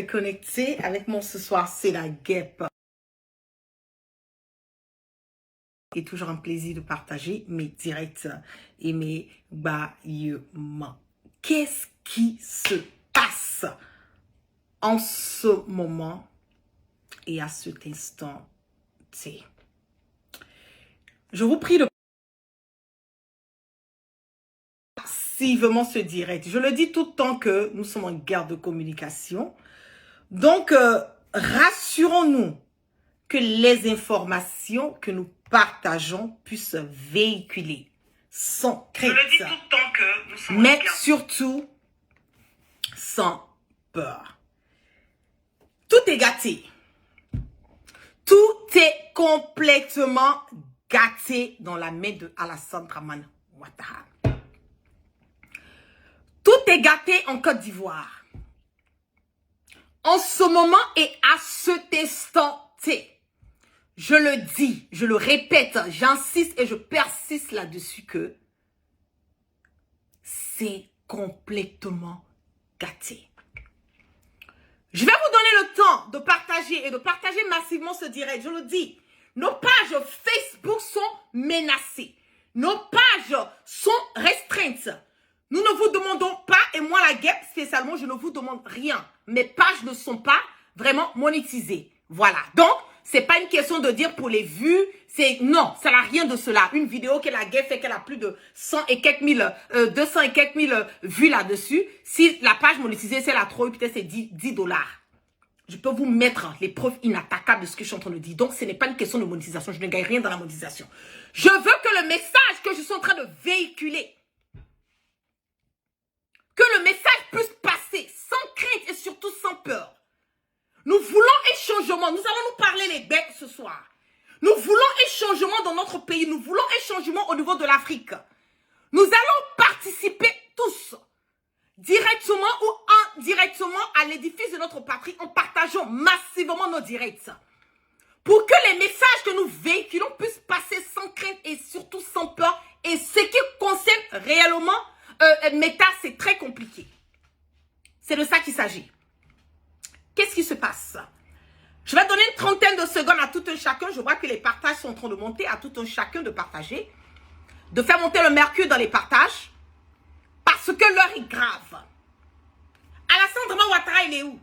connecté avec moi ce soir, c'est la guêpe. Et toujours un plaisir de partager mes directs et mes bâillements. Qu'est-ce qui se passe en ce moment et à cet instant T? Je vous prie de massivement ce direct. Je le dis tout le temps que nous sommes en guerre de communication. Donc, rassurons-nous que les informations que nous partageons puissent véhiculer sans crainte. Je le dis tout le temps que nous sommes mais surtout sans peur. Tout est gâté. Tout est complètement gâté dans la main de Alassane Dramane Ouattara. Tout est gâté en Côte d'Ivoire. En ce moment et à cet instant T. Je le dis, je le répète, j'insiste et je persiste là-dessus que c'est complètement gâté. Je vais vous donner le temps de partager et de partager massivement ce direct. Je le dis, nos pages Facebook sont menacées. Nos pages sont restreintes. Nous ne vous demandons pas, et moi la guêpe spécialement, je ne vous demande rien. Mes pages ne sont pas vraiment monétisées. Voilà. Donc, c'est pas une question de dire pour les vues, non, ça n'a rien de cela. Une vidéo que la guêpe fait qu'elle a plus de 100 et quelques mille, 200 et quelques mille vues là-dessus. Si la page monétisée, c'est la trop, peut-être c'est 10 dollars. Je peux vous mettre les preuves inattaquables de ce que je suis en train de dire. Donc, ce n'est pas une question de monétisation. Je ne gagne rien dans la monétisation. Je veux que le message que je suis en train de véhiculer, que le message puisse passer sans crainte et surtout sans peur. Nous voulons un changement. Nous allons nous parler les bêtes ce soir. Nous voulons un changement dans notre pays. Nous voulons un changement au niveau de l'Afrique. Nous allons participer tous, directement ou indirectement, à l'édifice de notre patrie en partageant massivement nos directs. Pour que les messages que nous véhiculons puissent passer sans crainte et surtout sans peur. Et ce qui concerne réellement Meta, c'est très compliqué. C'est de ça qu'il s'agit. Qu'est-ce qui se passe? Je vais donner une trentaine de secondes à tout un chacun. Je vois que les partages sont en train de monter. À tout un chacun de partager. De faire monter le mercure dans les partages. Parce que l'heure est grave. Alassane Dramane Ouattara, il est où?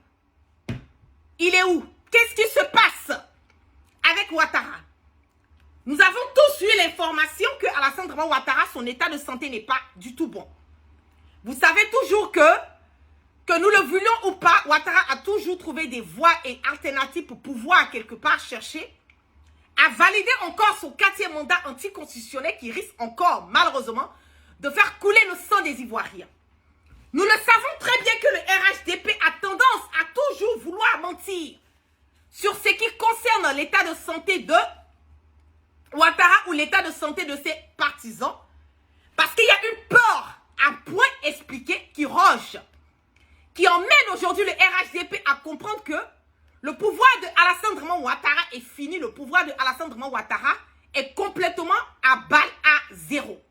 Il est où? Qu'est-ce qui se passe avec Ouattara? Nous avons tous eu l'information que Alassane Dramane Ouattara, son état de santé n'est pas du tout bon. Vous savez toujours que nous le voulions ou pas, Ouattara a toujours trouvé des voies et alternatives pour pouvoir quelque part chercher à valider encore son 4e mandat anticonstitutionnel qui risque encore, malheureusement, de faire couler le sang des Ivoiriens. Nous le savons très bien que le RHDP a tendance à toujours vouloir mentir sur ce qui concerne l'état de santé de Ouattara ou l'état de santé de ses partisans parce qu'il y a une peur à point expliqué qui roge, qui emmène aujourd'hui le RHDP à comprendre que le pouvoir de Alassane Dramane Ouattara est fini. Le pouvoir de Alassane Dramane Ouattara est complètement à balle à zéro.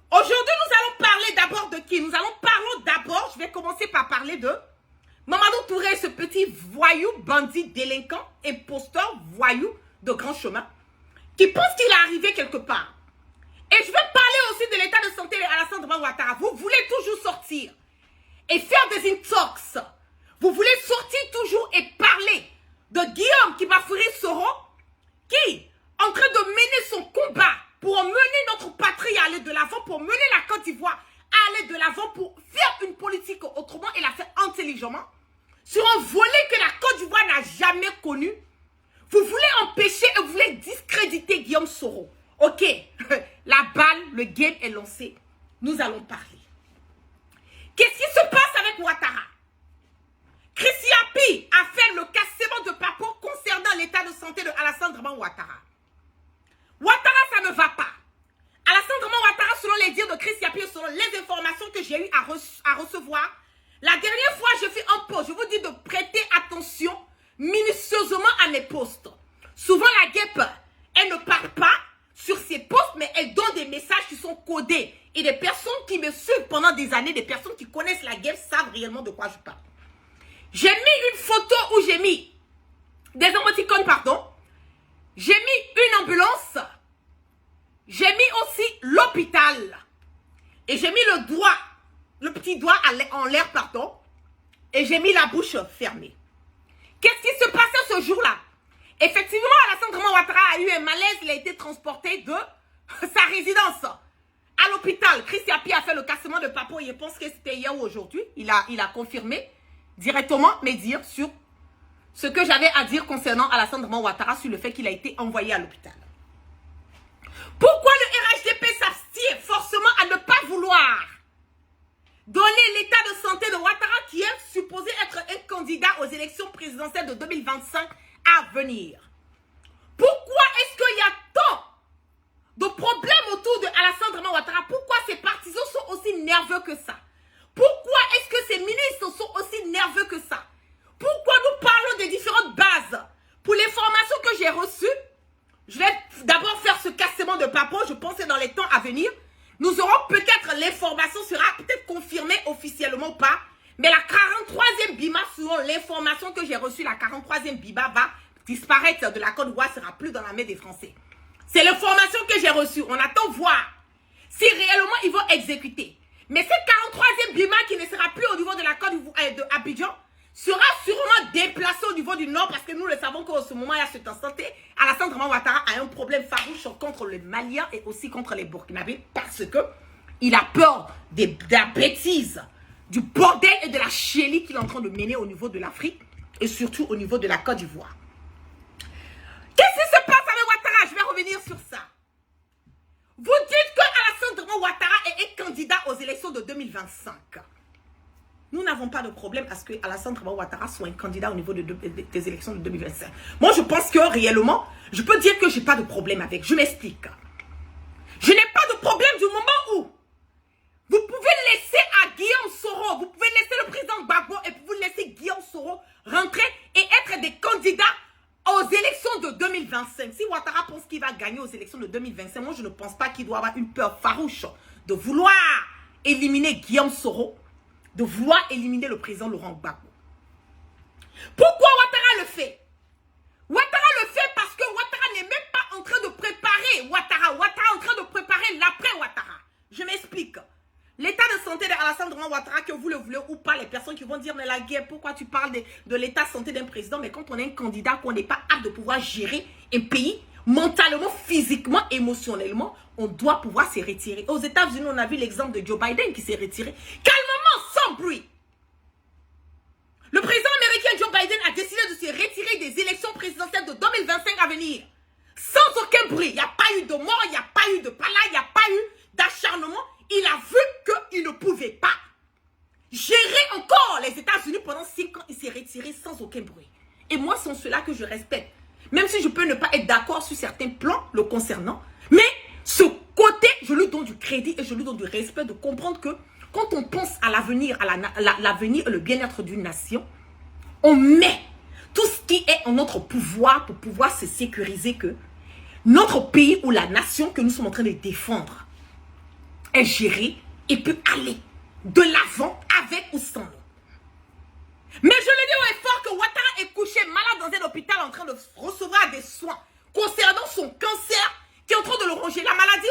Aujourd'hui, nous allons parler d'abord de qui? Nous allons parler d'abord, je vais commencer par parler de Mamadou Touré, ce petit voyou, bandit, délinquant, imposteur, voyou de grand chemin, qui pense qu'il est arrivé quelque part. Et je vais parler aussi de l'état de santé de Alassane Dramane Ouattara. Vous voulez toujours sortir et faire des intox. Vous voulez sortir toujours et parler de Guillaume Kibafoury Soro qui, en train de mener son combat pour mener notre patrie à aller de l'avant, pour mener la Côte d'Ivoire à aller de l'avant, pour faire une politique autrement et la faire intelligemment, sur un volet que la Côte d'Ivoire n'a jamais connu. Vous voulez empêcher et vous voulez discréditer Guillaume Soro. Ok, la balle, le game est lancé. Nous allons parler. Qu'est-ce qui se passe avec Ouattara? Chrissy Api a fait le cassement de papo concernant l'état de santé de Alassane Dramane Ouattara. Ouattara, ça ne va pas. Alassane Dramane Ouattara, selon les dires de Chrissy Api, selon les informations que j'ai eues à recevoir, la dernière fois, je fais un post. Je vous dis de prêter attention minutieusement à mes posts. Souvent, la guêpe, elle ne parle pas sur ses posts, mais elle donne des messages qui sont codés. Et des personnes qui me suivent pendant des années, des personnes qui connaissent la guerre, savent réellement de quoi je parle. J'ai mis une photo où j'ai mis des émoticônes, pardon. J'ai mis une ambulance. J'ai mis aussi l'hôpital. Et j'ai mis le doigt, le petit doigt en l'air, pardon. Et j'ai mis la bouche fermée. Qu'est-ce qui se passait ce jour-là? Effectivement, Alassane Draman Ouattara a eu un malaise. Il a été transporté de sa résidence à l'hôpital. Chris Yapi a fait le cassement de Papo. Je pense que c'était hier ou aujourd'hui. Il a confirmé directement mes dires sur ce que j'avais à dire concernant Alassane Draman Ouattara sur le fait qu'il a été envoyé à l'hôpital. Pourquoi le RHDP s'abstient forcément à ne pas vouloir donner l'état de santé de Ouattara qui est supposé être un candidat aux élections présidentielles de 2025 à venir? Pourquoi est-ce qu'il y a tant de problèmes autour de Alassane Draman Ouattara? Pourquoi ses partisans sont aussi nerveux que ça? Pourquoi est-ce que ces ministres sont aussi nerveux que ça? Pourquoi nous parlons des différentes bases? Pour les formations que j'ai reçues, je vais d'abord faire ce cassement de Papo. Je pense que dans les temps à venir, nous aurons peut-être, l'information sera peut-être confirmée officiellement ou pas. Mais la 43e BIMA, selon l'information que j'ai reçue, la 43e BIMA va disparaître de la Côte d'Ivoire, sera plus dans la main des Français. C'est l'information que j'ai reçue. On attend voir si réellement ils vont exécuter. Mais cette 43e BIMA qui ne sera plus au niveau de la Côte d'Abidjan sera sûrement déplacée au niveau du Nord parce que nous le savons qu'en ce moment, il y a cette santé. Alassane Draman Ouattara a un problème farouche contre les Maliens et aussi contre les Burkinabés parce que il a peur de la bêtise, du bordel et de la chélie qu'il est en train de mener au niveau de l'Afrique et surtout au niveau de la Côte d'Ivoire. Qu'est-ce qui se passe avec Ouattara? Je vais revenir sur ça. Vous dites que Alassane Draman Ouattara est candidat aux élections de 2025. Nous n'avons pas de problème à ce que Alassane Draman Ouattara soit un candidat au niveau des élections de 2025. Moi, je pense que réellement, je peux dire que je n'ai pas de problème avec. Je m'explique. Je n'ai pas de problème du moment où vous pouvez laisser à Guillaume Soro, vous pouvez laisser le président Gbagbo et vous laisser Guillaume Soro rentrer et être des candidats aux élections de 2025. Si Ouattara pense qu'il va gagner aux élections de 2025, moi, je ne pense pas qu'il doit avoir une peur farouche de vouloir éliminer Guillaume Soro, de vouloir éliminer le président Laurent Gbagbo. Pourquoi Ouattara le fait? Ouattara le fait parce que Ouattara n'est même pas en train de préparer Ouattara. Ouattara est en train de préparer l'après-Ouattara. Je m'explique. L'état de santé d'Alassane Draman Ouattara, que vous le voulez ou pas, les personnes qui vont dire, mais la guerre, pourquoi tu parles de l'état de santé d'un président? Mais quand on est un candidat, qu'on n'est pas apte de pouvoir gérer un pays, mentalement, physiquement, émotionnellement, on doit pouvoir se retirer. Aux États-Unis, on a vu l'exemple de Joe Biden qui s'est retiré calmement, sans bruit. Le président américain Joe Biden a décidé de se retirer des élections présidentielles de 2025 à venir. Sans aucun bruit. Il n'y a pas eu de mort, il n'y a pas eu de pala, il n'y a pas eu d'acharnement. Il a vu qu'il ne pouvait pas gérer encore les États-Unis pendant 5 ans. Il s'est retiré sans aucun bruit. Et moi, c'est cela que je respecte. Même si je peux ne pas être d'accord sur certains plans le concernant. Mais ce côté, je lui donne du crédit et je lui donne du respect de comprendre que quand on pense à l'avenir, l'avenir et le bien-être d'une nation, on met tout ce qui est en notre pouvoir pour pouvoir se sécuriser que notre pays ou la nation que nous sommes en train de défendre est gérée et peut aller de l'avant avec ou sans nous. Mais je le dis au effort que Ouattara est couché malade dans un hôpital en train de recevoir des soins concernant son cancer qui est en train de le ronger. La maladie,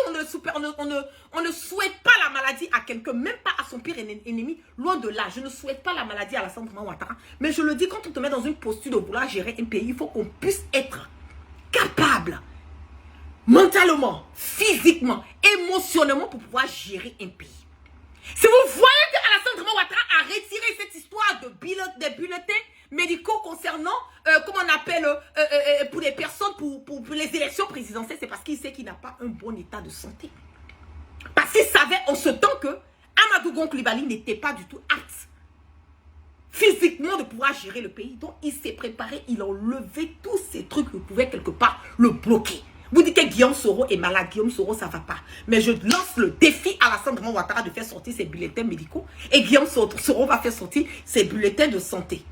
on ne souhaite pas la maladie à quelqu'un, même pas à son pire ennemi, loin de là. Je ne souhaite pas la maladie à Alassane Draman Ouattara. Mais je le dis, quand on te met dans une posture de vouloir gérer un pays, il faut qu'on puisse être capable, mentalement, physiquement, émotionnellement, pour pouvoir gérer un pays. Si vous voyez que Alassane Draman Ouattara a retiré cette histoire des bulletins médicaux concernant, comment on appelle, pour les personnes, pour les élections présidentielles, c'est parce qu'il sait qu'il n'a pas un bon état de santé. Parce qu'il savait en ce temps que Amadou Gon Coulibaly n'était pas du tout apte physiquement de pouvoir gérer le pays. Donc il s'est préparé, il a enlevé tous ces trucs qui pouvaient quelque part le bloquer. Vous dites que Guillaume Soro est malade, Guillaume Soro ça ne va pas. Mais je lance le défi à Alassane Draman Ouattara de faire sortir ses bulletins médicaux. Et Guillaume Soro va faire sortir ses bulletins de santé.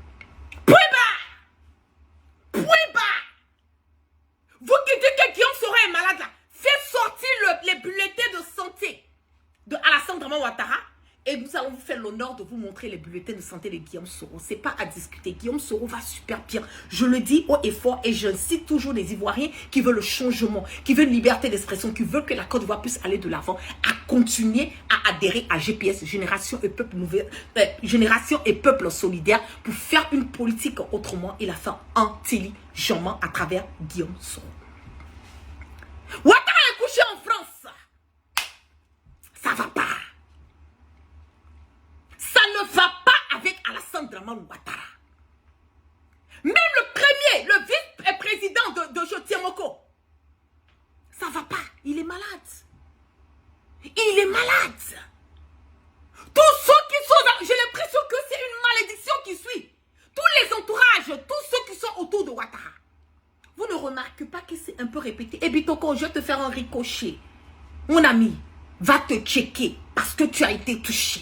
Point bas! Point bas! Vous qui dites que Guillaume Soro est malade là, faites sortir les bulletins de santé de Alassane Draman Ouattara Et nous allons vous faire l'honneur de vous montrer les bulletins de santé de Guillaume Soro. Ce n'est pas à discuter. Guillaume Soro va super bien. Je le dis haut et fort et j'incite toujours les Ivoiriens qui veulent le changement, qui veulent liberté d'expression, qui veulent que la Côte d'Ivoire puisse aller de l'avant, à continuer à adhérer à GPS, Génération et Peuple Nouvelle, Génération et Peuple Solidaire, pour faire une politique autrement et la faire intelligemment à travers Guillaume Soro. Ouattara est couché en France. Ça va pas. Ça ne va pas avec Alassane Dramane Ouattara. Même le premier, le vice-président de Jotiemoko, ça va pas. Il est malade. Il est malade. Tous ceux qui sont dans... J'ai l'impression que c'est une malédiction qui suit. Tous les entourages, tous ceux qui sont autour de Ouattara. Vous ne remarquez pas que c'est un peu répété. Et Bitoko, je vais te faire un ricochet. Mon ami, va te checker parce que tu as été touché.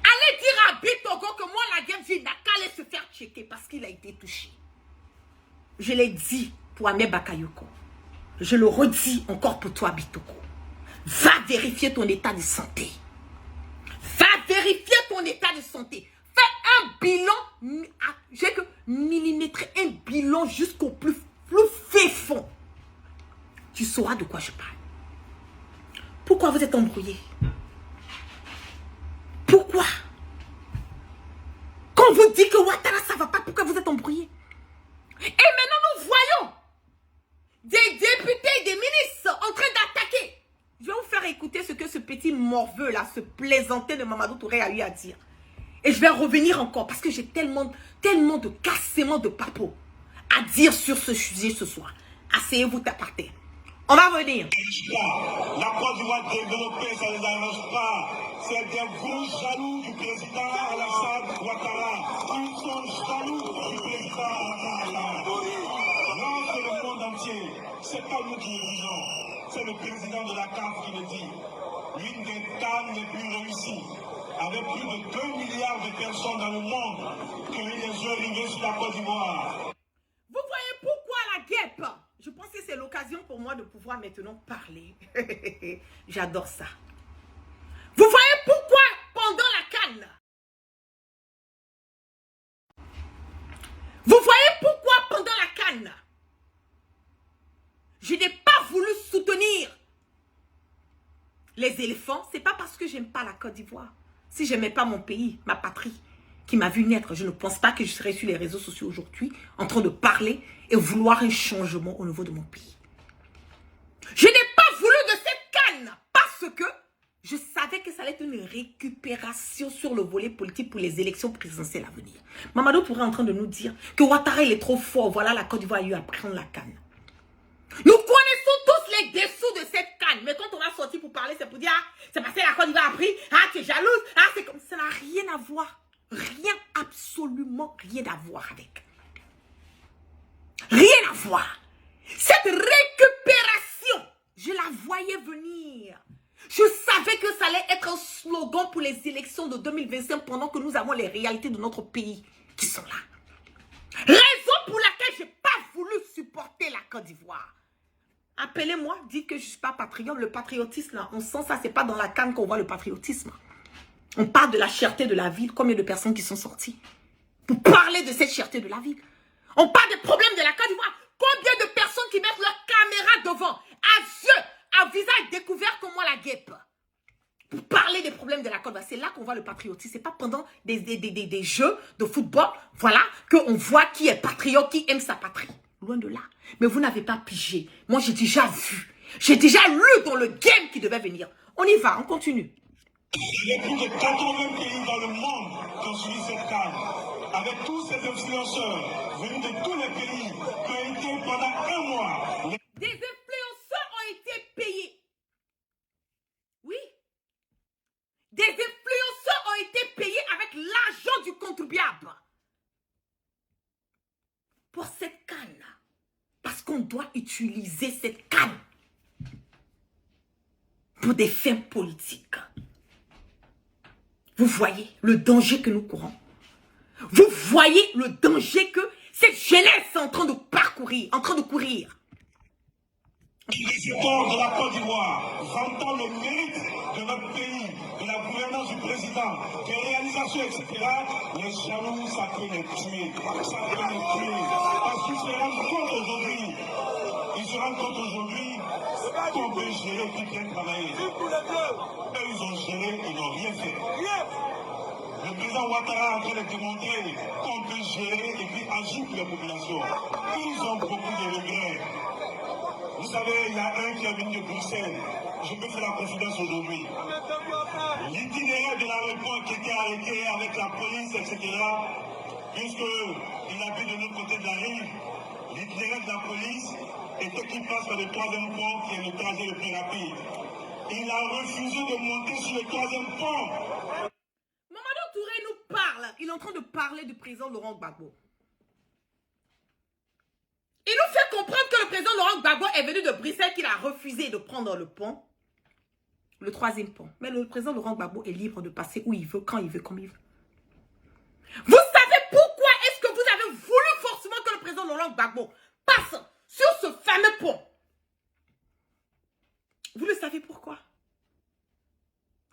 Allez dire à Bitoko que moi, la guerre, n'a qu'à aller se faire checker parce qu'il a été touché. Je l'ai dit pour Ahmed Bakayoko. Je le redis encore pour toi, Bitoko. Va vérifier ton état de santé. Va vérifier ton état de santé. Fais un bilan, j'ai que millimétrer un bilan jusqu'au plus fait fond. Tu sauras de quoi je parle. Pourquoi vous êtes embrouillés? Pourquoi? Quand vous dites que Ouattara ça va pas, pourquoi vous êtes embrouillés? Et maintenant nous voyons des députés et des ministres en train d'attaquer. Je vais vous faire écouter ce que ce petit morveux là, ce plaisantin de Mamadou Touré a eu à dire. Et je vais revenir encore parce que j'ai tellement de cassements de papeaux à dire sur ce sujet ce soir. Asseyez-vous par terre. On va revenir. La Côte d'Ivoire développée, ça ne les arrange pas. C'est des gros jaloux du président Alassane Ouattara. Ils sont jaloux du président Ouattara. Non, c'est le monde entier. C'est pas nous qui le disons. C'est le président de la CAF qui le dit. L'une des CAN les plus réussies. Avec plus de 2 milliards de personnes dans le monde qui ont eu les yeux rivés sur la Côte d'Ivoire. Vous voyez pourquoi la guêpe? Je pense que c'est l'occasion pour moi de pouvoir maintenant parler. J'adore ça. Vous voyez pourquoi pendant la CAN? Vous voyez pourquoi pendant la CAN? Je n'ai pas voulu soutenir les éléphants. C'est pas parce que j'aime pas la Côte d'Ivoire. Si je n'aimais pas mon pays, ma patrie, qui m'a vu naître, je ne pense pas que je serais sur les réseaux sociaux aujourd'hui en train de parler et vouloir un changement au niveau de mon pays. Je n'ai pas voulu de cette canne parce que je savais que ça allait être une récupération sur le volet politique pour les élections présidentielles à venir. Mamadou pourrait en train de nous dire que Ouattara il est trop fort, voilà la Côte d'Ivoire a eu à prendre la canne. Nous connaissons tous les dessous de cette canne, mais quand on va sortir pour parler, c'est pour dire, ah, c'est parce que la Côte d'Ivoire a pris, ah, tu es jalouse, ah, c'est comme ça, n'a rien à voir. Rien, absolument rien à voir avec. Rien à voir. Cette récupération, je la voyais venir. Je savais que ça allait être un slogan pour les élections de 2025 pendant que nous avons les réalités de notre pays qui sont là. Raison pour laquelle je n'ai pas voulu supporter la Côte d'Ivoire. Appelez-moi, dites que je ne suis pas patriote. Le patriotisme, là, on sent ça, c'est pas dans la canne qu'on voit le patriotisme. On parle de la cherté de la ville. Combien de personnes qui sont sorties pour parler de cette cherté de la ville? On parle des problèmes de la Côte d'Ivoire. Combien de personnes qui mettent leur caméra devant, à yeux, à visage découvert comme moi la guêpe, pour parler des problèmes de la Côte d'Ivoire? C'est là qu'on voit le patriotisme. C'est pas pendant des jeux de football, voilà, qu'on voit qui est patriote, qui aime sa patrie. Loin de là. Mais vous n'avez pas pigé. Moi, j'ai déjà vu. J'ai déjà lu dans le game qui devait venir. On y va, on continue. Il y a plus de 80 pays dans le monde qui ont suivi cette CAN. Avec tous ces influenceurs venus de tous les pays qui ont été pendant un mois. Des influenceurs ont été payés. Oui. Des influenceurs ont été payés avec l'argent du contribuable. Pour cette canne. Parce qu'on doit utiliser cette canne pour des fins politiques. Vous voyez le danger que nous courons. Vous voyez le danger que cette jeunesse est en train de parcourir, en train de courir. Les supports de la Côte d'Ivoire vantant le mérite de notre pays, de la gouvernance du président, des réalisations, etc., les jaloux, ça peut les tuer. Ça peut les tuer. Parce qu'ils se rendent compte aujourd'hui, qu'on peut gérer qui vient travailler. Eux, ils ont géré, ils n'ont rien fait. Le président Ouattara est en train de démontrer qu'on peut gérer et puis agir pour les populations. Ils ont beaucoup de regrets. Vous savez, il y a un qui est venu de Bruxelles. Je peux faire la confidence aujourd'hui. L'itinéraire de l'aéroport qui était arrêté avec la police, etc., puisqu'il habite de l'autre côté de la rive, l'itinéraire de la police était qu'il passe par le troisième pont, qui est le trajet le plus rapide. Il a refusé de monter sur le troisième pont. Mamadou Touré nous parle. Il est en train de parler du président Laurent Gbagbo. Il nous fait comprendre que le président Laurent Gbagbo est venu de Bruxelles, qu'il a refusé de prendre le pont. Le troisième pont. Mais le président Laurent Gbagbo est libre de passer où il veut, quand il veut, comme il veut. Vous savez pourquoi est-ce que vous avez voulu forcément que le président Laurent Gbagbo passe sur ce fameux pont? Vous le savez pourquoi?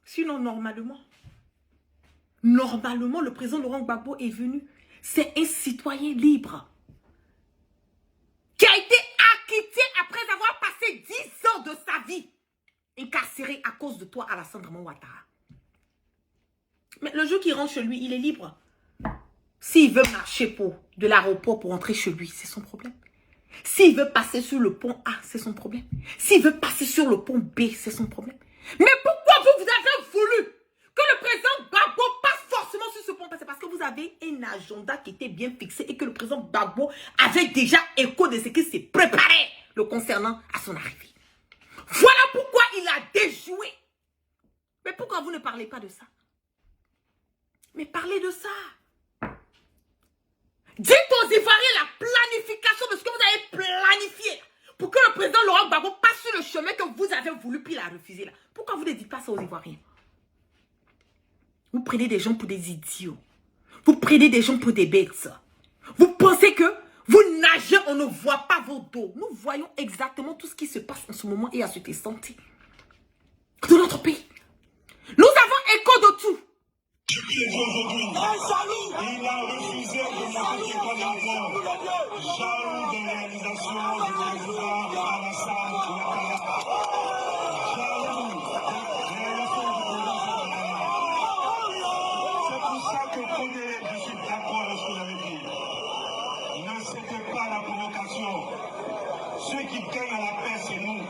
Sinon, normalement, le président Laurent Gbagbo est venu. C'est un citoyen libre qui a été acquitté après avoir passé 10 ans de sa vie incarcéré à cause de toi, Alassane Draman Ouattara. Mais le jour qu'il rentre chez lui, il est libre. S'il veut marcher de l'aéroport pour rentrer chez lui, c'est son problème. S'il veut passer sur le pont A, c'est son problème. S'il veut passer sur le pont B, c'est son problème. Mais pourquoi vous avez voulu que le président Gbagbo passe forcément sur ce pont? C'est parce que vous avez un agenda qui était bien fixé et que le président Gbagbo avait déjà écho de ce qui s'est préparé le concernant à son arrivée. Voilà pourquoi il a déjoué. Mais pourquoi vous ne parlez pas de ça? Mais parlez de ça. Dites aux Ivoiriens la planification de ce que vous avez planifié pour que le président Laurent Gbagbo passe sur le chemin que vous avez voulu puis il a refusé là. Pourquoi vous ne dites pas ça aux Ivoiriens? Vous prenez des gens pour des idiots. Vous prenez des gens pour des bêtes. Vous pensez que vous nagez, on ne voit pas vos dos. Nous voyons exactement tout ce qui se passe en ce moment et à ce santé de notre pays. Nous avons écho de tout. Je l'ai dit aujourd'hui, il a refusé de monter sur le troisième pont. Jaloux des réalisations du président Alassane Ouattara. Jaloux des réalisations du président Ouattara. C'est pour ça que Condé, je suis d'accord avec ce que vous avez dit. Ne cédez pas à la provocation. Ceux qui gagnent à la paix, c'est nous.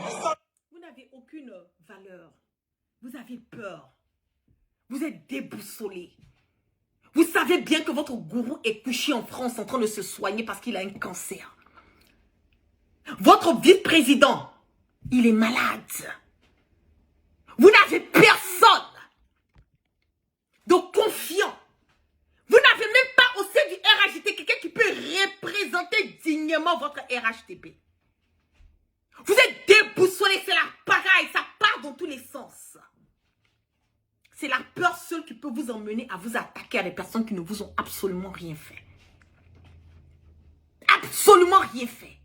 Vous n'avez aucune valeur. Vous avez peur. Vous êtes déboussolé. Vous savez bien que votre gourou est couché en France en train de se soigner parce qu'il a un cancer. Votre vice-président, il est malade. Vous n'avez personne de confiant. Vous n'avez même pas au sein du RHTP quelqu'un qui peut représenter dignement votre RHTP. Vous êtes déboussolé, c'est la pagaille, ça part dans tous les sens. C'est la peur seule qui peut vous emmener à vous attaquer à des personnes qui ne vous ont absolument rien fait. Absolument rien fait.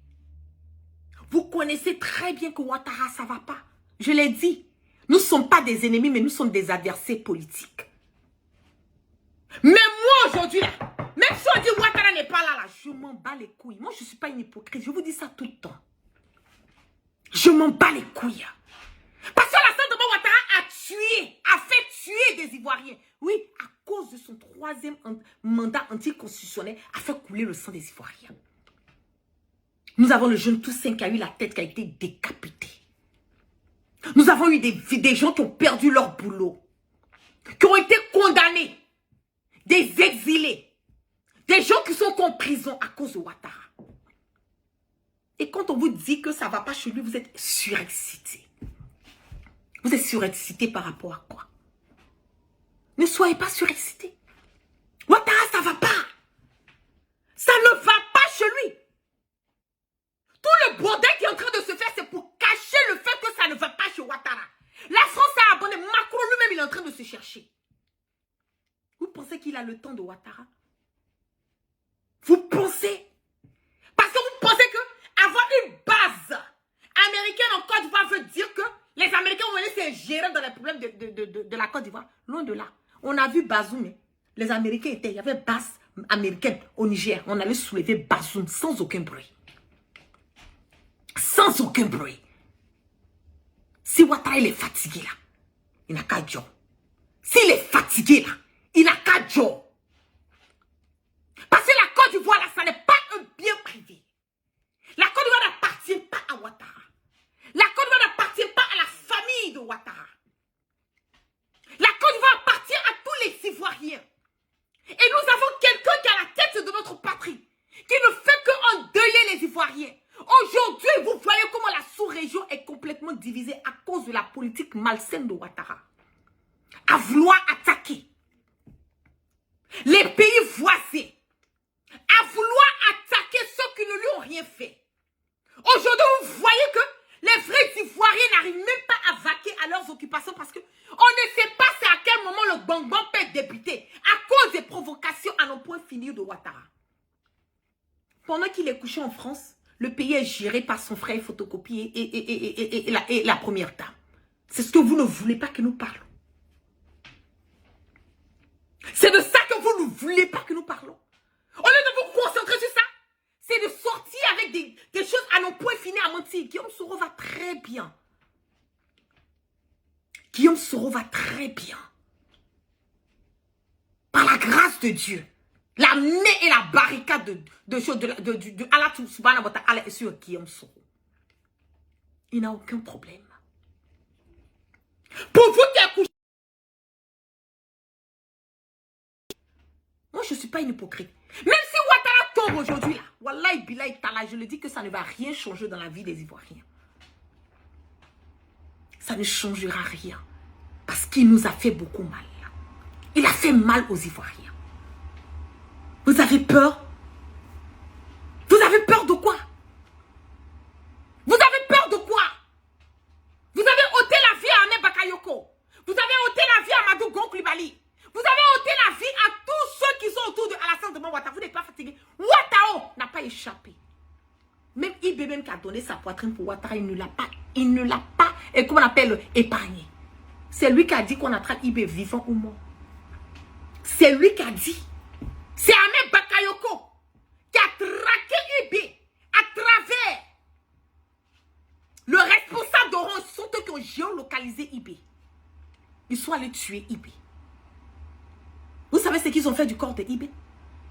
Vous connaissez très bien que Ouattara, ça ne va pas. Je l'ai dit. Nous ne sommes pas des ennemis, mais nous sommes des adversaires politiques. Mais moi, aujourd'hui, là, même si on dit Ouattara n'est pas là, je m'en bats les couilles. Moi, je ne suis pas une hypocrite. Je vous dis ça tout le temps. Je m'en bats les couilles. Parce que Alassane Draman Ouattara a fait tuer des Ivoiriens. Oui, à cause de son troisième mandat anticonstitutionnel, a fait couler le sang des Ivoiriens. Nous avons le jeune Toussaint qui a eu la tête qui a été décapitée. Nous avons eu des gens qui ont perdu leur boulot, qui ont été condamnés, des exilés, des gens qui sont en prison à cause de Ouattara. Et quand on vous dit que ça ne va pas chez lui, vous êtes surexcité. Vous êtes surexcité par rapport à quoi? Ne soyez pas surexcité. Ouattara, ça ne va pas. Ça ne va pas chez lui. Tout le bordel qui est en train de se faire, c'est pour cacher le fait que ça ne va pas chez Ouattara. La France a abandonné. Macron lui-même, il est en train de se chercher. Vous pensez qu'il a le temps de Ouattara? Vous pensez? Parce que vous pensez que avoir une base américaine en Côte d'Ivoire veut dire que les Américains vont venir se ingéré dans les problèmes de la Côte d'Ivoire. Loin de là. On a vu Bazoum. Les Américains étaient, il y avait base américaine au Niger. On allait soulever Bazoum sans aucun bruit. Sans aucun bruit. Si Ouattara il est fatigué là, il n'a qu'à dire. S'il est fatigué là, il n'a qu'à dire. Parce que la Côte d'Ivoire là, ça n'est pas un bien privé. La Côte d'Ivoire n'appartient pas à Ouattara. La Côte d'Ivoire n'appartient pas à la famille de Ouattara. La Côte d'Ivoire appartient à tous les Ivoiriens. Et nous avons quelqu'un qui est à la tête de notre patrie, qui ne fait qu'endeuiller les Ivoiriens. Aujourd'hui, vous voyez comment la sous-région est complètement divisée à cause de la politique malsaine de Ouattara. À vouloir attaquer les pays voisins, à vouloir attaquer ceux qui ne lui ont rien fait. Aujourd'hui, vous voyez que les vrais Ivoiriens n'arrivent même pas à vaquer à leurs occupations parce que on ne sait pas c'est à quel moment le bonbon peut être débuté à cause des provocations à non point finir de Ouattara. Pendant qu'il est couché en France, le pays est géré par son frère photocopié et la première dame. C'est ce que vous ne voulez pas que nous parlons. C'est de ça que vous ne voulez pas que nous parlons. Au lieu de vous concentrer sur ça, c'est de sortir avec des choses à non point finir à mentir. Guillaume Soro va très bien. Guillaume Soro va très bien. Par la grâce de Dieu. La main et la barricade de Allah subhanahu wa ta'ala est sur Guillaume Soro. Il n'a aucun problème. Pour vous qui accouchez, moi je ne suis pas une hypocrite. Même si Ouattara tombe aujourd'hui là, wallahi billahi ta'ala, je le dis que ça ne va rien changer dans la vie des Ivoiriens. Ça ne changera rien. Parce qu'il nous a fait beaucoup mal. Il a fait mal aux Ivoiriens. Vous avez peur? Vous avez peur de quoi? Vous avez peur de quoi? Vous avez ôté la vie à Ahmed Bakayoko. Vous avez ôté la vie à Amadou Gon Coulibaly. Vous avez ôté la vie à tous ceux qui sont autour de Alassane Draman Ouattara. Vous n'êtes pas fatigué. Ouattara n'a pas échappé. Même IB même qui a donné sa poitrine pour Ouattara, il ne l'a pas, et comment on appelle, épargné. C'est lui qui a dit qu'on attrape IB vivant ou mort. C'est lui qui a dit. C'est Ahmed Bakayoko qui a traqué IB à travers le responsable d'Orange. Ce sont eux qui ont géolocalisé IB. Ils sont allés tuer IB. Vous savez ce qu'ils ont fait du corps de IB?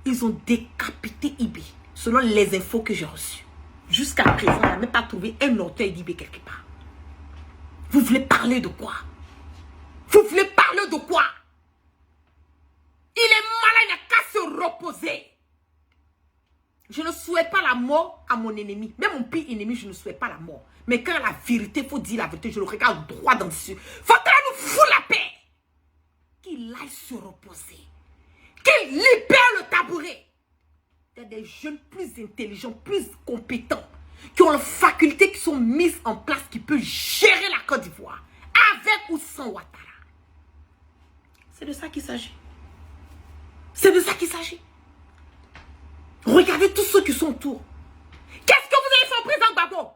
Ils ont décapité IB, selon les infos que j'ai reçues. Jusqu'à présent, on n'a même pas trouvé un orteil d'IB quelque part. Vous voulez parler de quoi? Vous voulez parler de quoi? Il est malade, il n'a qu'à se reposer. Je ne souhaite pas la mort à mon ennemi. Même mon pire ennemi, je ne souhaite pas la mort. Mais quand la vérité, il faut dire la vérité, je le regarde droit dans les yeux. Faut qu'elle nous fout la paix. Qu'il aille se reposer. Qu'il libère le tabouret. Il y a des jeunes plus intelligents, plus compétents, qui ont les facultés qui sont mises en place, qui peuvent gérer la Côte d'Ivoire, avec ou sans Ouattara. C'est de ça qu'il s'agit. C'est de ça qu'il s'agit. Regardez tous ceux qui sont autour. Qu'est-ce que vous avez fait au président Gbagbo?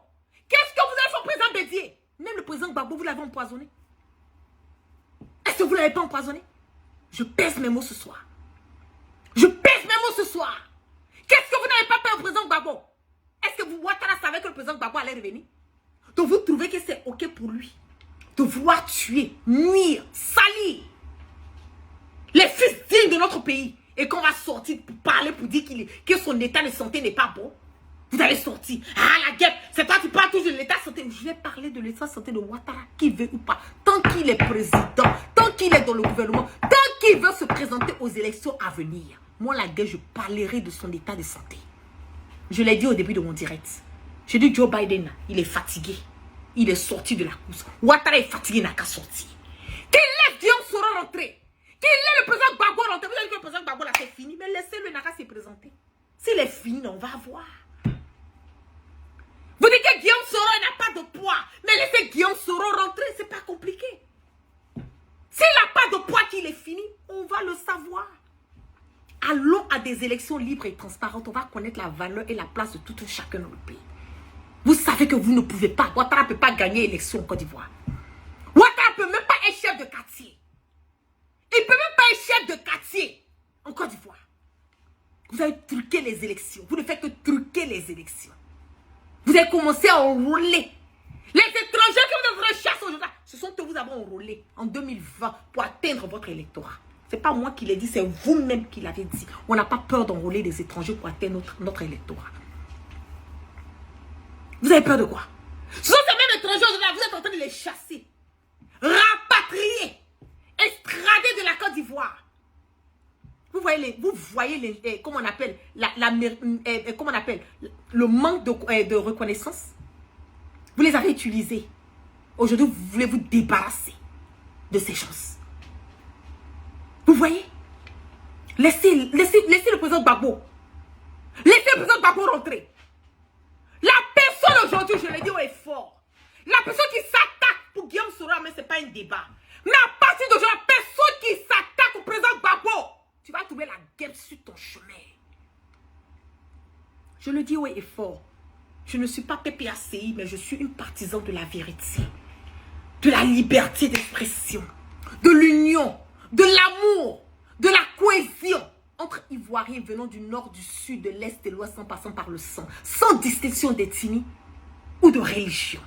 Qu'est-ce que vous avez fait au président Bédié? Même le président Gbagbo, vous l'avez empoisonné. Est-ce que vous ne l'avez pas empoisonné? Je pèse mes mots ce soir. Je pèse mes mots ce soir. Qu'est-ce que vous n'avez pas fait au président Gbagbo? Est-ce que vous, Ouattara, savait que le président Gbagbo allait revenir? Donc vous trouvez que c'est ok pour lui de vouloir tuer, nuire, salir les fils dignes de notre pays, et qu'on va sortir pour parler, pour dire que son état de santé n'est pas bon? Vous allez sortir. Ah, la guêpe, c'est toi qui parles toujours de l'état de santé. Je vais parler de l'état de santé de Ouattara, qui veut ou pas. Tant qu'il est président, tant qu'il est dans le gouvernement, tant qu'il veut se présenter aux élections à venir, moi, la gueule, je parlerai de son état de santé. Je l'ai dit au début de mon direct. J'ai dit Joe Biden, il est fatigué. Il est sorti de la course. Ouattara est fatigué, il n'a qu'à sortir. Qu'il laisse Guillaume Soro rentrer. Qu'il laisse le président Gbagbo rentrer. Vous avez dit que le président Gbagbo là, c'est fini. Mais laissez-le, il n'a qu'à se présenter. S'il est fini, on va voir. Vous dites que Guillaume Soro n'a pas de poids. Mais laissez Guillaume Soro rentrer, c'est pas compliqué. S'il n'a pas de poids, qu'il est fini, on va le savoir. Allons à des élections libres et transparentes. On va connaître la valeur et la place de tout un chacun dans le pays. Vous savez que vous ne pouvez pas. Ouattara ne peut pas gagner l'élection en Côte d'Ivoire. Ouattara ne vous avez truqué les élections. Vous ne faites que truquer les élections. Vous avez commencé à enrôler. Les étrangers que vous avez chassés aujourd'hui, ce sont que vous avez enrôlés en 2020 pour atteindre votre électorat. Ce n'est pas moi qui l'ai dit, c'est vous-même qui l'avez dit. On n'a pas peur d'enrôler des étrangers pour atteindre notre électorat. Vous avez peur de quoi? Ce sont ces mêmes étrangers aujourd'hui, vous êtes en train de les chasser, rapatrier, extrader de la Côte d'Ivoire. Vous voyez les comment on appelle comment on appelle le manque de reconnaissance. Vous les avez utilisés. Aujourd'hui, vous voulez vous débarrasser de ces choses. Vous voyez? Laissez le président Gbagbo. Laissez le président Gbagbo rentrer. La personne aujourd'hui, je le dis haut et fort, la personne qui s'attaque pour Guillaume Soro, mais ce n'est pas un débat. Mais à partir d'aujourd'hui, la personne qui s'attaque au président Gbagbo, tu vas trouver la guerre sur ton chemin. Je le dis haut et fort. Je ne suis pas PPACI, mais je suis une partisane de la vérité, de la liberté d'expression, de l'union, de l'amour, de la cohésion entre Ivoiriens venant du nord, du sud, de l'est, de l'ouest, en passant par le sang, sans distinction d'ethnie ou de religion.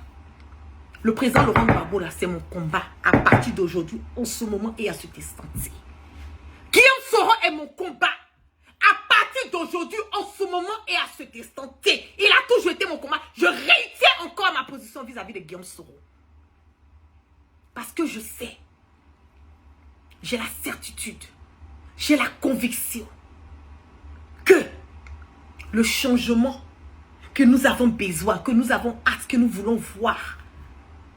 Le président Laurent Gbagbo, là, c'est mon combat à partir d'aujourd'hui, en ce moment et à ce instant-ci. Guillaume Soro est mon combat à partir d'aujourd'hui, en ce moment et à cet instant-ci. Il a toujours été mon combat. Je réitère encore ma position vis-à-vis de Guillaume Soro. Parce que je sais, j'ai la certitude, j'ai la conviction que le changement que nous avons besoin, que nous avons hâte, que nous voulons voir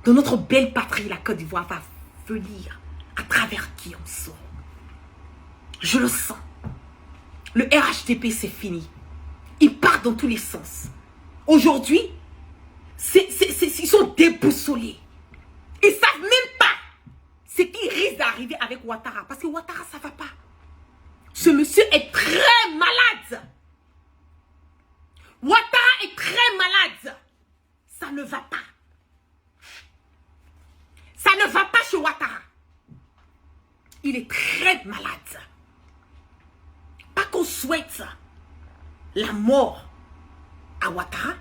dans notre belle patrie, la Côte d'Ivoire, va venir à travers Guillaume Soro. Je le sens. Le RHDP, c'est fini. Il part dans tous les sens. Aujourd'hui, ils sont déboussolés. Ils ne savent même pas ce qui risque d'arriver avec Ouattara. Parce que Ouattara, ça ne va pas. Ce monsieur est très malade. Ouattara est très malade. Ça ne va pas. Ça ne va pas chez Ouattara. Il est très malade. Pas qu'on souhaite la mort à Ouattara,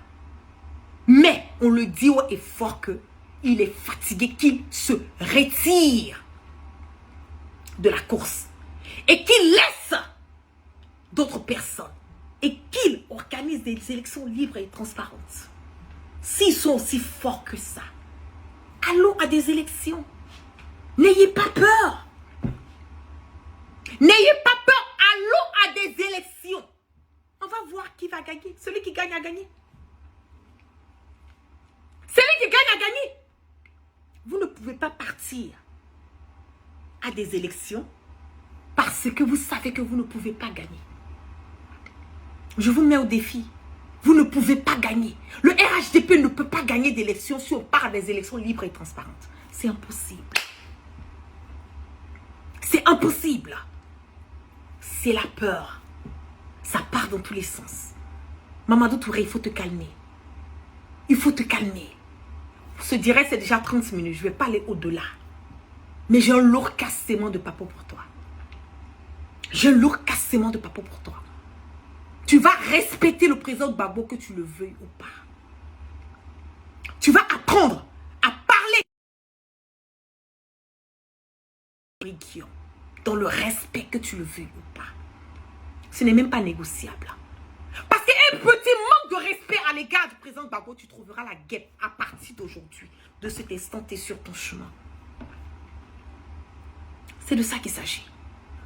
mais on le dit haut et fort qu'il est fatigué, qu'il se retire de la course et qu'il laisse d'autres personnes et qu'il organise des élections libres et transparentes. S'ils sont aussi forts que ça, allons à des élections. N'ayez pas peur. N'ayez pas peur. Allons à des élections. On va voir qui va gagner. Celui qui gagne a gagné. Celui qui gagne a gagné. Vous ne pouvez pas partir à des élections parce que vous savez que vous ne pouvez pas gagner. Je vous mets au défi. Vous ne pouvez pas gagner. Le RHDP ne peut pas gagner d'élections si on part des élections libres et transparentes. C'est impossible. C'est impossible. C'est la peur. Ça part dans tous les sens. Mamadou Touré, il faut te calmer. Il faut te calmer. Ce direct, c'est déjà 30 minutes. Je ne vais pas aller au-delà. Mais j'ai un lourd cassement de papo pour toi. J'ai un lourd cassement de papo pour toi. Tu vas respecter le président Gbagbo, que tu le veuilles ou pas. Tu vas apprendre à parler dans le respect, que tu le veuilles ou pas. Ce n'est même pas négociable. Parce qu'un petit manque de respect à l'égard du président Gbagbo, tu trouveras la guêpe à partir d'aujourd'hui. De cet instant, tu es sur ton chemin. C'est de ça qu'il s'agit.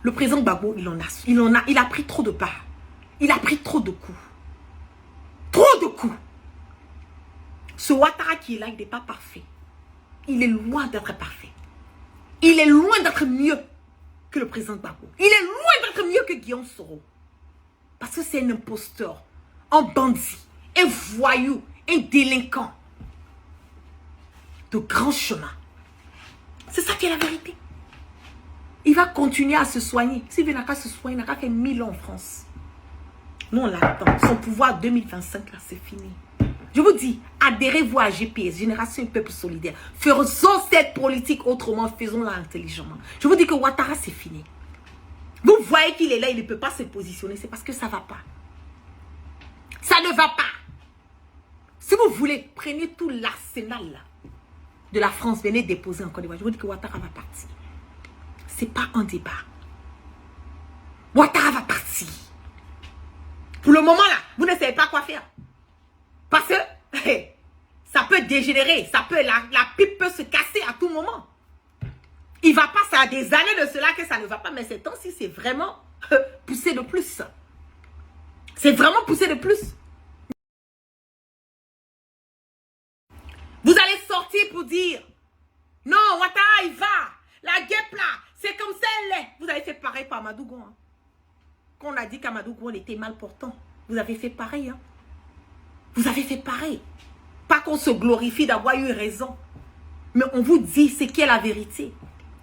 Le président Gbagbo, il a pris trop de part. Il a pris trop de coups. Trop de coups. Ce Ouattara qui est là, il n'est pas parfait. Il est loin d'être parfait. Il est loin d'être mieux que le président Gbagbo. Il est loin d'être mieux que Guillaume Soro. Parce que c'est un imposteur, un bandit, un voyou, un délinquant de grand chemin. C'est ça qui est la vérité. Il va continuer à se soigner. S'il veut n'a qu'à se soigner, il n'a qu'à faire 1000 ans en France. Nous, on l'attend. Son pouvoir 2025, là, c'est fini. Je vous dis, adhérez-vous à GPS, Génération et Peuple Solidaire. Faisons cette politique autrement, faisons-la intelligemment. Je vous dis que Ouattara, c'est fini. Vous vous voyez qu'il est là, il ne peut pas se positionner, c'est parce que ça ne va pas. Ça ne va pas. Si vous voulez, prenez tout l'arsenal de la France, venez déposer en Côte d'Ivoire. Je vous dis que Ouattara va partir. Ce n'est pas un débat. Ouattara va partir. Pour le moment là, vous ne savez pas quoi faire. Parce que ça peut dégénérer, la pipe peut se casser à tout moment. Il va pas, ça a des années de cela que ça ne va pas, mais ces temps-ci, c'est vraiment poussé de plus. C'est vraiment poussé de plus. Vous allez sortir pour dire, non, Ouattara, il va. La guêpe là, c'est comme ça elle est. Vous avez fait pareil pour Amadougou. Hein. Quand on a dit qu'Amadougou était mal portant, vous avez fait pareil. Hein. Vous avez fait pareil. Pas qu'on se glorifie d'avoir eu raison. Mais on vous dit ce qui est la vérité.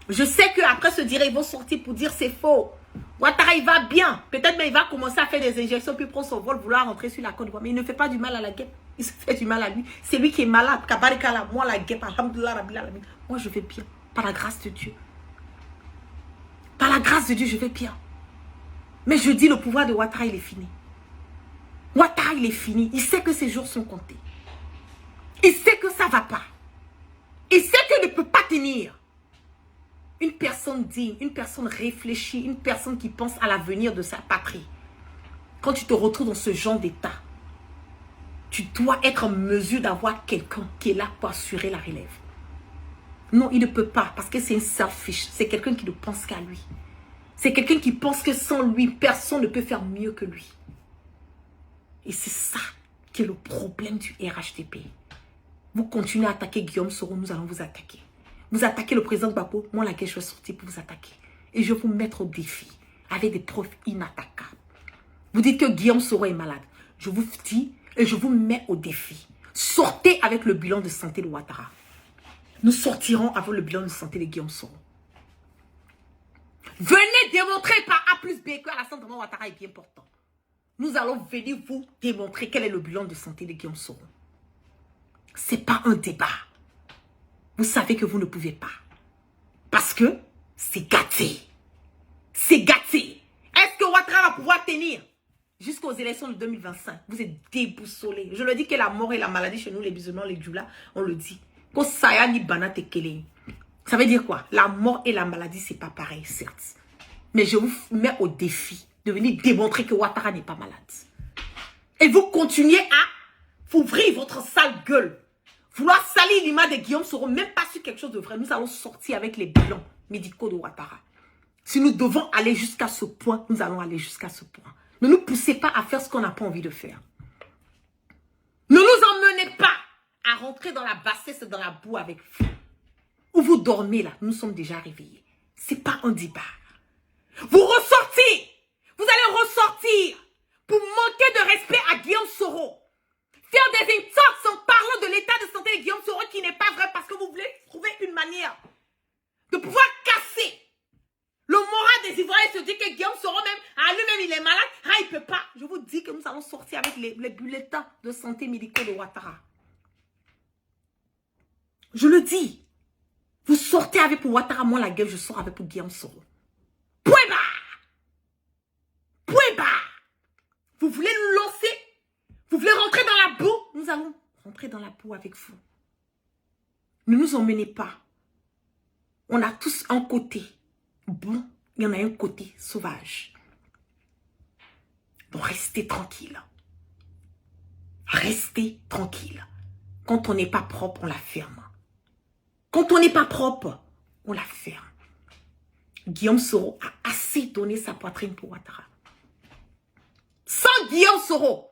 Je sais qu'après se dire, ils vont sortir pour dire c'est faux. Ouattara, il va bien. Peut-être mais il va commencer à faire des injections puis prendre son vol, vouloir rentrer sur la Côte d'Ivoire. Mais il ne fait pas du mal à la guêpe. Il se fait du mal à lui. C'est lui qui est malade. Kabarikala, moi la guêpe, alhamdoulilah, rabbil alamin. Moi je vais bien. Par la grâce de Dieu. Par la grâce de Dieu, je vais bien. Mais je dis, le pouvoir de Ouattara, il est fini. Ouattara, il est fini. Il sait que ses jours sont comptés. Il sait que ça ne va pas. Il sait qu'il ne peut pas tenir. Une personne digne, une personne réfléchie, une personne qui pense à l'avenir de sa patrie. Quand tu te retrouves dans ce genre d'état, tu dois être en mesure d'avoir quelqu'un qui est là pour assurer la relève. Non, il ne peut pas parce que c'est un selfish. C'est quelqu'un qui ne pense qu'à lui. C'est quelqu'un qui pense que sans lui, personne ne peut faire mieux que lui. Et c'est ça qui est le problème du RHDP. Vous continuez à attaquer Guillaume Soro, nous allons vous attaquer. Vous attaquez le président Gbagbo, moi la guerre, je vais sortir pour vous attaquer. Et je vais vous mettre au défi avec des preuves inattaquables. Vous dites que Guillaume Soro est malade. Je vous dis et je vous mets au défi. Sortez avec le bilan de santé de Ouattara. Nous sortirons avec le bilan de santé de Guillaume Soro. Venez démontrer par A plus B que Alassane Dramane Ouattara est bien portant. Nous allons venir vous démontrer quel est le bilan de santé de Guillaume Soro. Ce n'est pas un débat. Vous savez que vous ne pouvez pas. Parce que c'est gâté. C'est gâté. Est-ce que Ouattara va pouvoir tenir jusqu'aux élections de 2025? Vous êtes déboussolés. Je le dis que la mort et la maladie chez nous, les bisounours, les djoula, on le dit. Ça veut dire quoi? La mort et la maladie, c'est pas pareil, certes. Mais je vous mets au défi de venir démontrer que Ouattara n'est pas malade. Et vous continuez à ouvrir votre sale gueule. Vouloir salir l'image de Guillaume Soro, même pas sur quelque chose de vrai. Nous allons sortir avec les bilans médicaux de Ouattara. Si nous devons aller jusqu'à ce point, nous allons aller jusqu'à ce point. Ne nous poussez pas à faire ce qu'on n'a pas envie de faire. Ne nous emmenez pas à rentrer dans la bassesse, dans la boue avec vous. Où vous dormez là, nous sommes déjà réveillés. C'est pas un débat. Vous ressortez. Vous allez ressortir pour manquer de respect à Guillaume Soro. Faire des intox en parlant de l'état de santé de Guillaume Soro qui n'est pas vrai parce que vous voulez trouver une manière de pouvoir casser le moral des Ivoiriens. Se dit que Guillaume Soro même, à lui-même il est malade, il ne peut pas. Je vous dis que nous allons sortir avec les bulletins de santé médicaux de Ouattara. Je le dis. Vous sortez avec pour Ouattara, moi la gueule, je sors avec pour Guillaume Soro. Point barre. Point barre. Vous voulez nous lancer? Vous voulez rentrer dans la boue? Nous allons rentrer dans la boue avec vous. Ne nous emmenez pas. On a tous un côté bon, il y en a un côté sauvage. Donc restez tranquille. Restez tranquille. Quand on n'est pas propre, on la ferme. Quand on n'est pas propre, on la ferme. Guillaume Soro a assez donné sa poitrine pour Ouattara. Sans Guillaume Soro,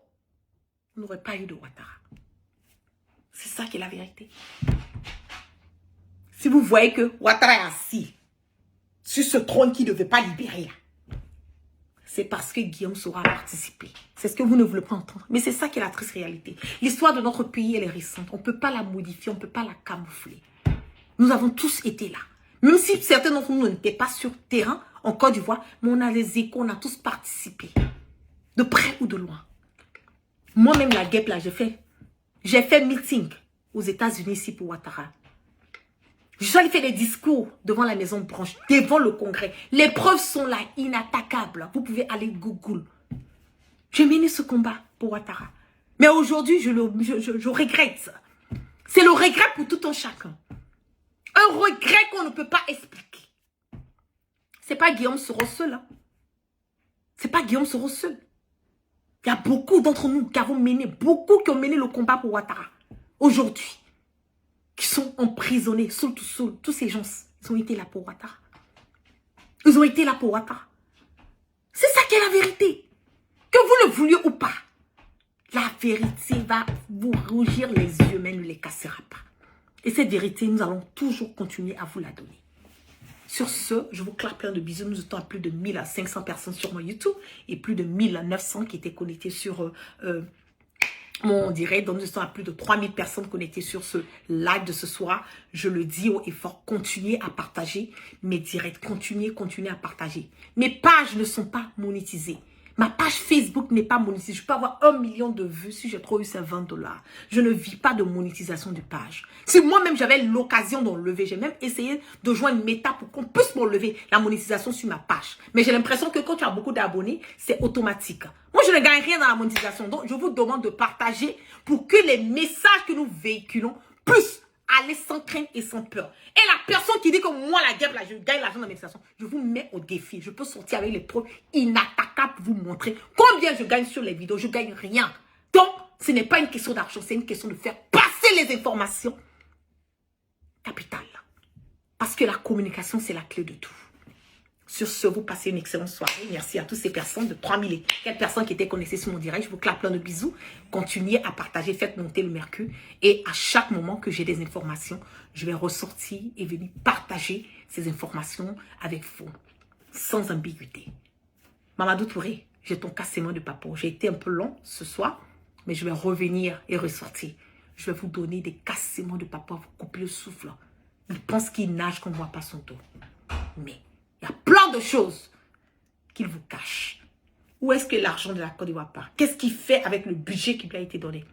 on n'aurait pas eu de Ouattara. C'est ça qui est la vérité. Si vous voyez que Ouattara est assis sur ce trône qui ne veut pas libérer là, c'est parce que Guillaume Soro a participé. C'est ce que vous ne voulez pas entendre. Mais c'est ça qui est la triste réalité. L'histoire de notre pays, elle est récente. On ne peut pas la modifier, on ne peut pas la camoufler. Nous avons tous été là. Même si certains d'entre nous n'étaient pas sur terrain, en Côte d'Ivoire, mais on a les échos, on a tous participé. De près ou de loin. Moi-même, la guêpe, là, j'ai fait meeting aux États-Unis ici pour Ouattara. Je suis allée faire des discours devant la Maison Blanche, devant le Congrès. Les preuves sont là, inattaquables. Vous pouvez aller Google. J'ai mené ce combat pour Ouattara. Mais aujourd'hui, je regrette. C'est le regret pour tout un chacun. Un regret qu'on ne peut pas expliquer. C'est pas Guillaume Soro seul. Hein. C'est pas Guillaume Soro seul. Il y a beaucoup d'entre nous qui avons mené, beaucoup qui ont mené le combat pour Ouattara. Aujourd'hui. Qui sont emprisonnés, tous ces gens, ils ont été là pour Ouattara. Ils ont été là pour Ouattara. C'est ça qui est la vérité. Que vous le vouliez ou pas, la vérité va vous rougir les yeux, mais ne les cassera pas. Et cette vérité, nous allons toujours continuer à vous la donner. Sur ce, je vous claque plein de bisous. Nous étions à plus de 1500 personnes sur mon YouTube et plus de 1900 qui étaient connectés sur mon direct. Donc, nous étions à plus de 3000 personnes connectées sur ce live de ce soir. Je le dis haut et fort, continuez à partager mes directs. Continuez à partager. Mes pages ne sont pas monétisées. Ma page Facebook n'est pas monétisée. Je peux avoir 1 million de vues si je trouve c'est 20 $. Je ne vis pas de monétisation de page. Si moi-même j'avais l'occasion d'enlever, j'ai même essayé de joindre Meta pour qu'on puisse m'enlever la monétisation sur ma page. Mais j'ai l'impression que quand tu as beaucoup d'abonnés, c'est automatique. Moi, je ne gagne rien dans la monétisation. Donc, je vous demande de partager pour que les messages que nous véhiculons puissent aller sans crainte et sans peur. Et la personne qui dit que moi, la guerre, là, je gagne l'argent dans la méditation, je vous mets au défi. Je peux sortir avec les preuves inattaquables pour vous montrer combien je gagne sur les vidéos. Je gagne rien. Donc, ce n'est pas une question d'argent, c'est une question de faire passer les informations capitales. Parce que la communication, c'est la clé de tout. Sur ce, vous passez une excellente soirée. Merci à toutes ces personnes, de 3000 et quelques personnes qui étaient connectées sur mon direct. Je vous claque plein de bisous. Continuez à partager, faites monter le mercure. Et à chaque moment que j'ai des informations, je vais ressortir et venir partager ces informations avec vous, sans ambiguïté. Mamadou Touré, j'ai ton cassement de papo. J'ai été un peu long ce soir, mais je vais revenir et ressortir. Je vais vous donner des cassements de papo à vous couper le souffle. Il pense qu'il nage qu'on ne voit pas son dos. Mais il y a plein de choses qu'il vous cache. Où est-ce que l'argent de la Côte d'Ivoire part? Qu'est-ce qu'il fait avec le budget qui lui a été donné?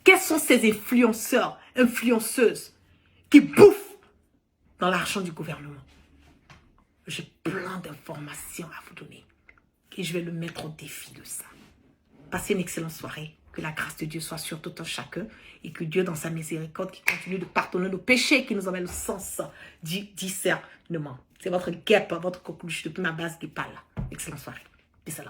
Quels sont ces influenceurs, influenceuses qui bouffent dans l'argent du gouvernement? J'ai plein d'informations à vous donner. Et je vais le mettre au défi de ça. Passez une excellente soirée. Que la grâce de Dieu soit sur tout un chacun. Et que Dieu, dans sa miséricorde, qui continue de pardonner nos péchés, qui nous amène le sens du discernement. C'est votre guêpe, votre coqueluche depuis ma base du pal. Excellente soirée. Peace out.